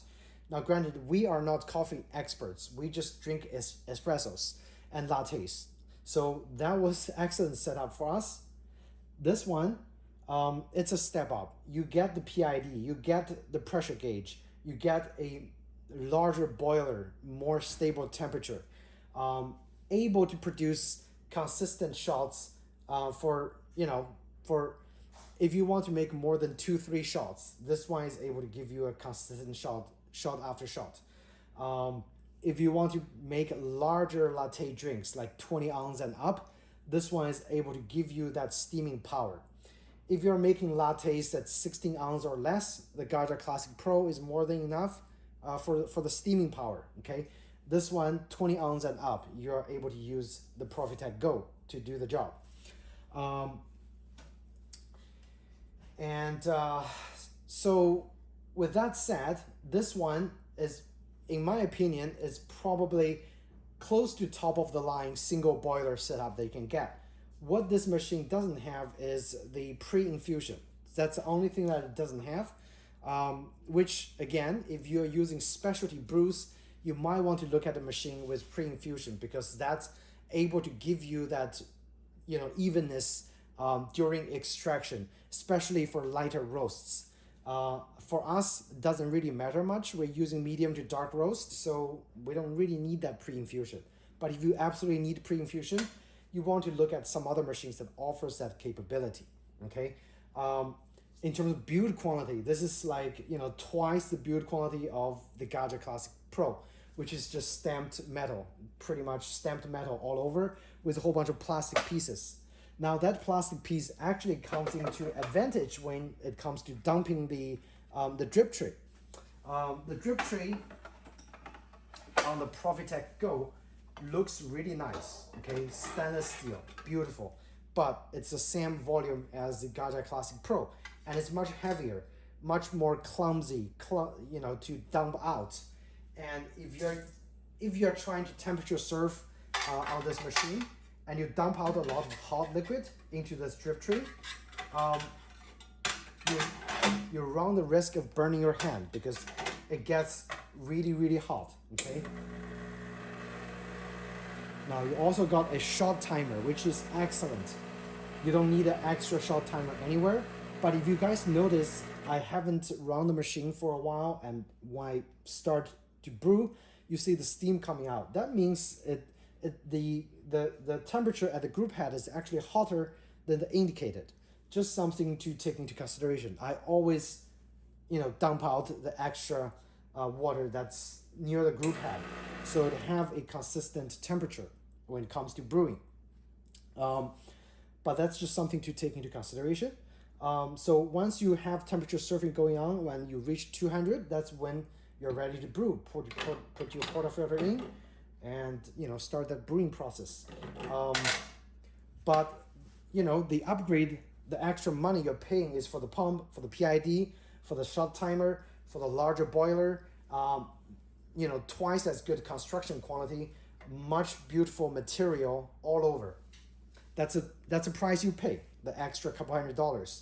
Now, granted, we are not coffee experts. We just drink espressos and lattes. So that was excellent setup for us. This one, it's a step up. You get the PID, you get the pressure gauge, you get a larger boiler, more stable temperature, able to produce consistent shots for if you want to make more than 2-3 shots. This one is able to give you a consistent shot after shot. If you want to make larger latte drinks like 20 ounce and up, this one is able to give you that steaming power. If you're making lattes that's 16 ounce or less, the Gaggia Classic Pro is more than enough for the steaming power. Okay, this one 20 ounce and up, you're able to use the Profitec Go to do the job. So with that said, this one is, in my opinion, is probably close to top of the line single boiler setup that you can get. What this machine doesn't have is the pre-infusion. That's the only thing that it doesn't have, which again, if you're using specialty brews, you might want to look at a machine with pre-infusion, because that's able to give you that evenness during extraction, especially for lighter roasts. For us, it doesn't really matter much. We're using medium to dark roast, so we don't really need that pre-infusion. But if you absolutely need pre-infusion, you want to look at some other machines that offers that capability. Okay, in terms of build quality, this is like twice the build quality of the Gaggia Classic Pro, which is just stamped metal, pretty much stamped metal all over with a whole bunch of plastic pieces. Now that plastic piece actually comes into advantage when it comes to dumping the drip tray. The drip tray on the Profitec Go looks really nice. Okay, stainless steel, beautiful, but it's the same volume as the Gaggia Classic Pro, and it's much heavier, much more clumsy, to dump out. And if you're trying to temperature serve on this machine, and you dump out a lot of hot liquid into this drip tray, you run the risk of burning your hand because it gets really, really hot. Okay. Now you also got a shot timer, which is excellent. You don't need an extra shot timer anywhere. But if you guys notice, I haven't run the machine for a while, and when I start to brew, you see the steam coming out. That means the temperature at the group head is actually hotter than the indicated. Just something to take into consideration. I always, dump out the extra water that's near the group head, so to have a consistent temperature when it comes to brewing. But that's just something to take into consideration. So once you have temperature surfing going on, when you reach 200, that's when you're ready to brew. Put your portafilter in, and start that brewing process. But the upgrade, the extra money you're paying is for the pump, for the PID, for the shot timer, for the larger boiler. Twice as good construction quality, much beautiful material all over. That's a price you pay, the extra couple $100.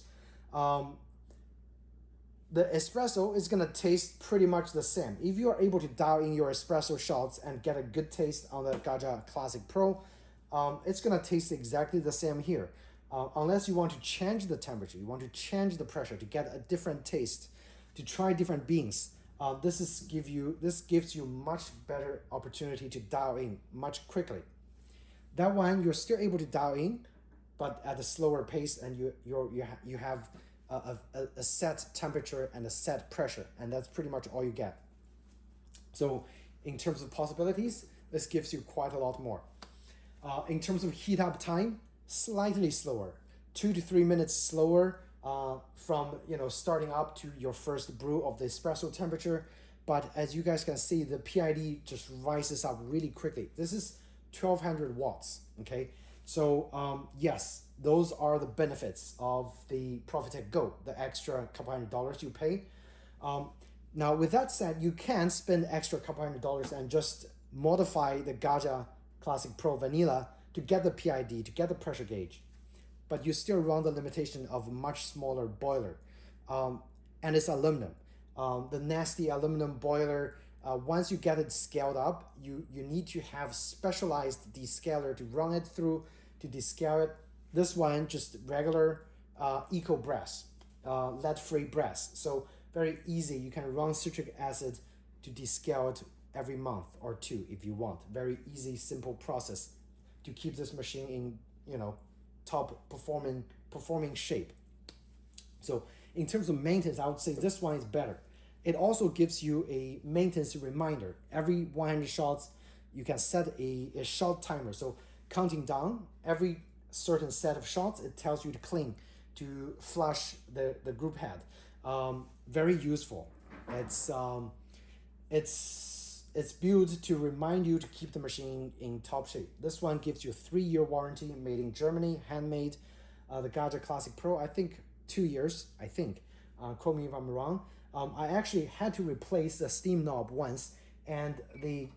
The espresso is gonna taste pretty much the same. If you are able to dial in your espresso shots and get a good taste on the Gaggia Classic Pro, it's gonna taste exactly the same here. Unless you want to change the temperature, you want to change the pressure to get a different taste, to try different beans. This gives you much better opportunity to dial in much quickly. That one you're still able to dial in, but at a slower pace, and you have a set temperature and a set pressure, and that's pretty much all you get. So in terms of possibilities, this gives you quite a lot more. In terms of heat up time, slightly slower, 2 to 3 minutes slower from starting up to your first brew of the espresso temperature. But as you guys can see, the PID just rises up really quickly. This is 1200 watts. Okay, so yes, those are the benefits of the Profitec Go, the extra couple $100 you pay. Now with that said, you can spend extra couple $100 and just modify the Gaggia Classic Pro Vanilla to get the PID, to get the pressure gauge, but you still run the limitation of a much smaller boiler, and it's aluminum. The nasty aluminum boiler, once you get it scaled up, you need to have specialized descaler to run it through to descale it. This one, just regular eco brass, lead-free brass. So very easy. You can run citric acid to descale it every month or two if you want. Very easy, simple process to keep this machine in top performing shape. So in terms of maintenance, I would say this one is better. It also gives you a maintenance reminder. Every 100 shots, you can set a shot timer. So counting down every certain set of shots, it tells you to clean, to flush the group head. Very useful. It's built to remind you to keep the machine in top shape. This one gives you a 3-year warranty, made in Germany, handmade. The Gaggia Classic Pro, I think 2 years, I think. Quote me if I'm wrong. I actually had to replace the steam knob once, and the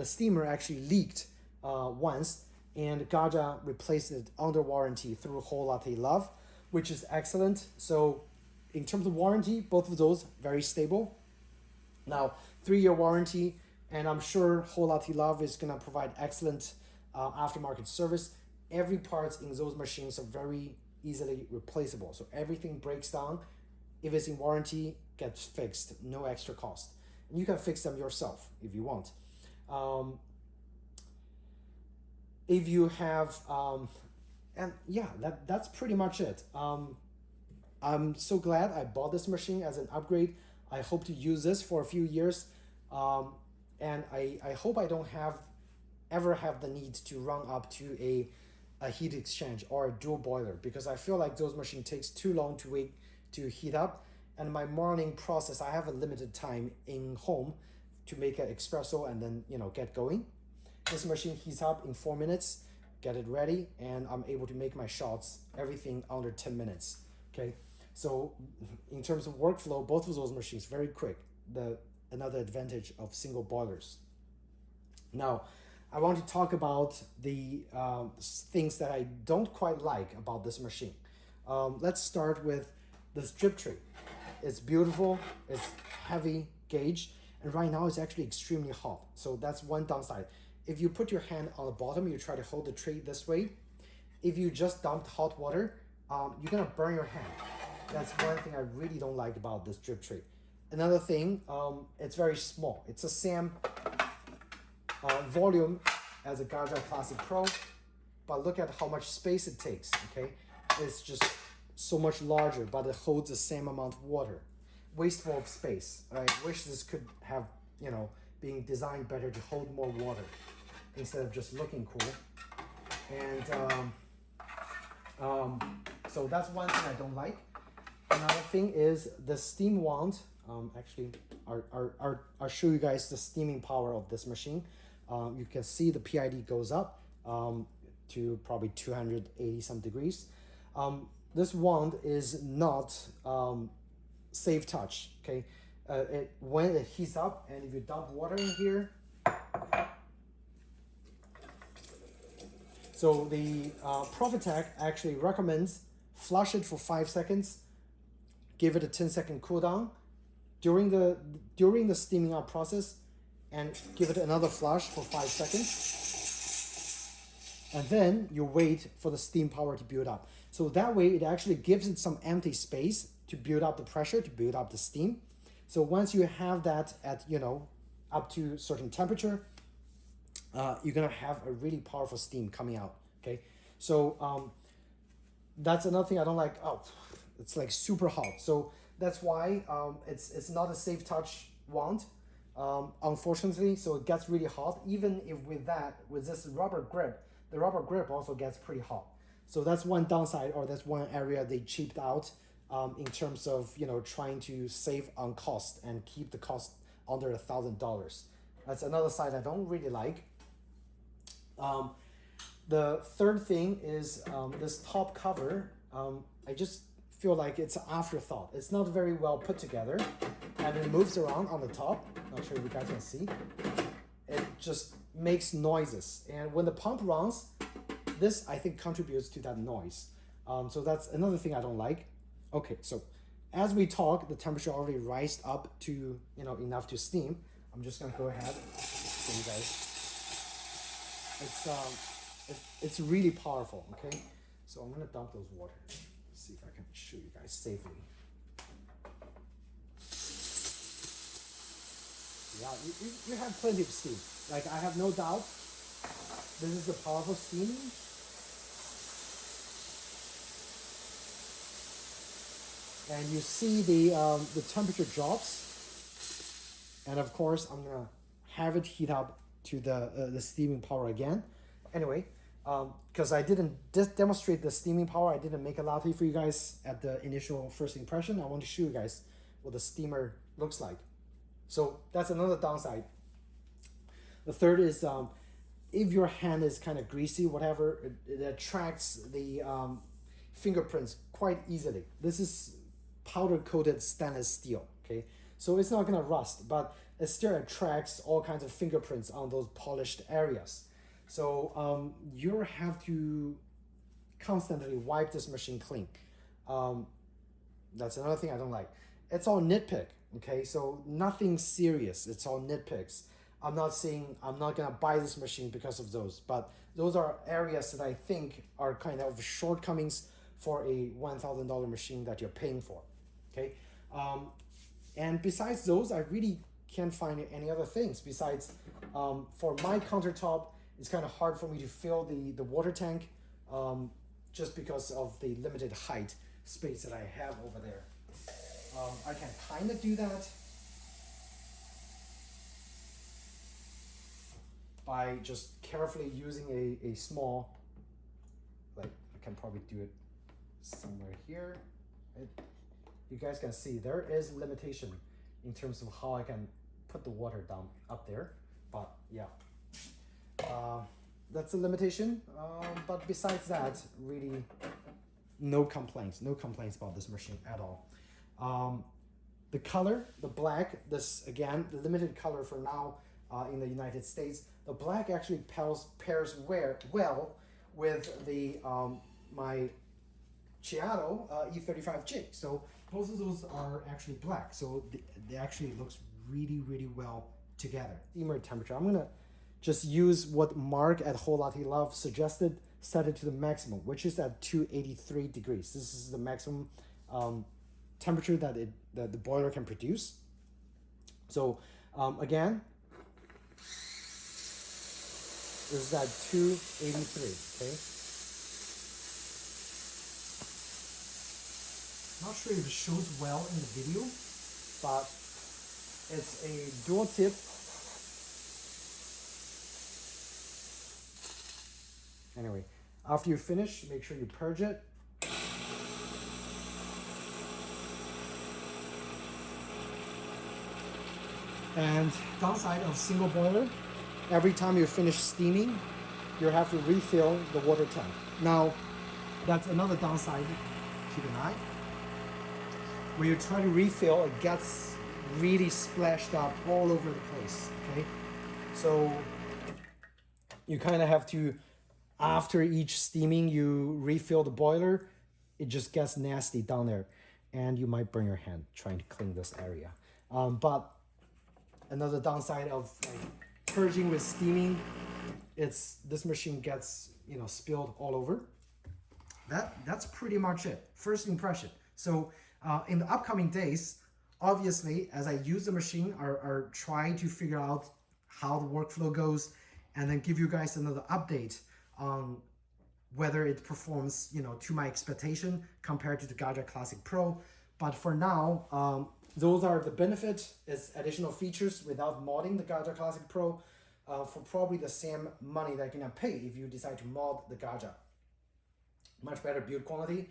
steamer actually leaked once, and Gaggia replaced it under warranty through Whole Latte Love, which is excellent. So in terms of warranty, both of those very stable. Now 3-year warranty, and I'm sure Whole Latte Love is gonna provide excellent aftermarket service. Every parts in those machines are very easily replaceable. So everything breaks down, if it's in warranty, gets fixed, no extra cost. And you can fix them yourself if you want. If you have, and yeah, that's pretty much it. I'm so glad I bought this machine as an upgrade. I hope to use this for a few years. And I hope I don't ever have the need to run up to a heat exchange or a dual boiler, because I feel like those machines takes too long to wait to heat up. And my morning process, I have a limited time in home to make an espresso and then get going. This machine heats up in 4 minutes, get it ready, and I'm able to make my shots, everything under 10 minutes. Okay, so in terms of workflow, both of those machines very quick. Another advantage of single boilers. Now, I want to talk about the things that I don't quite like about this machine. Let's start with this drip tray. It's beautiful, it's heavy gauge, and right now it's actually extremely hot. So that's one downside. If you put your hand on the bottom, you try to hold the tray this way, if you just dumped hot water, you're gonna burn your hand. That's one thing I really don't like about this drip tray. Another thing, it's very small. It's the same volume as a Gaggia Classic Pro, but look at how much space it takes, okay? It's just so much larger, but it holds the same amount of water. Wasteful of space. I wish this could have, you know, being designed better to hold more water instead of just looking cool. And so that's one thing I don't like. Another thing is the steam wand. Actually, I'll show you guys the steaming power of this machine. You can see the PID goes up to probably 280 some degrees. This wand is not safe touch, okay? When it heats up and if you dump water in here, so the Profitec actually recommends flush it for 5 seconds, give it a 10-second cool down during the steaming up process, and give it another flush for 5 seconds. And then you wait for the steam power to build up. So that way it actually gives it some empty space to build up the pressure, to build up the steam. So once you have that at, you know, up to a certain temperature, you're gonna have a really powerful steam coming out, okay? So that's another thing I don't like. Oh, it's like super hot. So that's why it's not a safe touch wand, unfortunately. So it gets really hot. Even if with this rubber grip, the rubber grip also gets pretty hot. So that's one downside, or that's one area they cheaped out in terms of, you know, trying to save on cost and keep the cost under $1,000. That's another side I don't really like. The third thing is this top cover. I just feel like it's an afterthought. It's not very well put together, and it moves around on the top. Not sure if you guys can see. It just makes noises, and when the pump runs, this I think contributes to that noise. So that's another thing I don't like. Okay, so as we talk, the temperature already rised up to, you know, enough to steam. I'm just gonna go ahead and show you guys. It's really powerful. Okay, so I'm gonna dump those water. Let's see if I can show you guys safely. Yeah, you have plenty of steam. Like, I have no doubt this is the powerful steaming. And you see the temperature drops. And of course, I'm gonna have it heat up to the steaming power again. Anyway, because I didn't demonstrate the steaming power, I didn't make a latte for you guys at the initial first impression. I want to show you guys what the steamer looks like. So that's another downside. The third is if your hand is kind of greasy, whatever, it attracts the fingerprints quite easily. This is powder coated stainless steel, okay? So it's not gonna rust, but it still attracts all kinds of fingerprints on those polished areas. So you have to constantly wipe this machine clean. That's another thing I don't like. It's all nitpick, okay? So nothing serious, it's all nitpicks. I'm not saying I'm not gonna buy this machine because of those, but those are areas that I think are kind of shortcomings for a $1,000 machine that you're paying for, okay? And besides those, I really can't find any other things. Besides, for my countertop, it's kind of hard for me to fill the water tank just because of the limited height space that I have over there. I can kind of do that by just carefully using a small, like I can probably do it somewhere here. You guys can see there is limitation in terms of how I can put the water down up there, but yeah, that's a limitation. But besides that, really no complaints about this machine at all. The color, the black, this again, the limited color for now in the United States, the black actually pairs well with the my Chiato E35J. So both of those are actually black. So they actually looks really well together. Steamer temperature. I'm gonna just use what Mark at Whole Latte Love suggested. set it to the maximum, which is at 283 degrees. This is the maximum temperature that the boiler can produce. So again, this is at 283, okay? Not sure if it shows well in the video, but it's a dual tip. Anyway, after you finish, make sure you purge it. And downside of single boiler, every time you finish steaming, you have to refill the water tank. Now, that's another downside, keep an eye. When you try to refill, it gets really splashed up all over the place, okay? So you kind of have to, after each steaming, you refill the boiler, it just gets nasty down there and you might burn your hand trying to clean this area. But another downside of purging with steaming, this machine gets spilled all over. That's pretty much it. First impression. So in the upcoming days, obviously, as I use the machine, are trying to figure out how the workflow goes, and then give you guys another update on whether it performs, to my expectation compared to the Gaggia Classic Pro. But for now, those are the benefits. It's additional features without modding the Gaggia Classic Pro for probably the same money that you're gonna pay if you decide to mod the Gaggia. Much better build quality,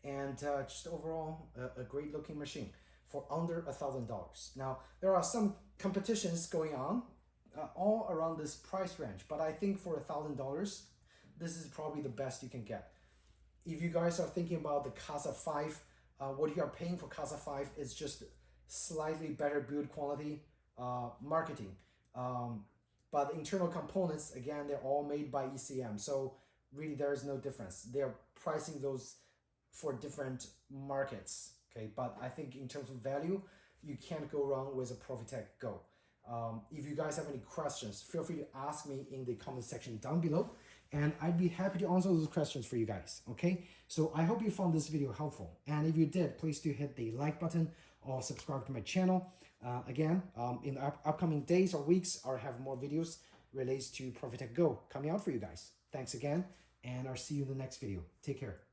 and just overall a great looking machine for under $1,000. Now, there are some competitions going on all around this price range, but I think for $1,000, this is probably the best you can get. If you guys are thinking about the Casa 5, what you are paying for Casa 5 is just slightly better build quality, marketing. But the internal components, again, they're all made by ECM. So really there is no difference. They're pricing those for different markets, okay? But I think in terms of value, you can't go wrong with a Profitec Go. If you guys have any questions, feel free to ask me in the comment section down below, and I'd be happy to answer those questions for you guys, okay? So I hope you found this video helpful, and if you did, please do hit the like button or subscribe to my channel. Again, in the upcoming days or weeks, I'll have more videos related to Profitec Go coming out for you guys. Thanks again, and I'll see you in the next video. Take care.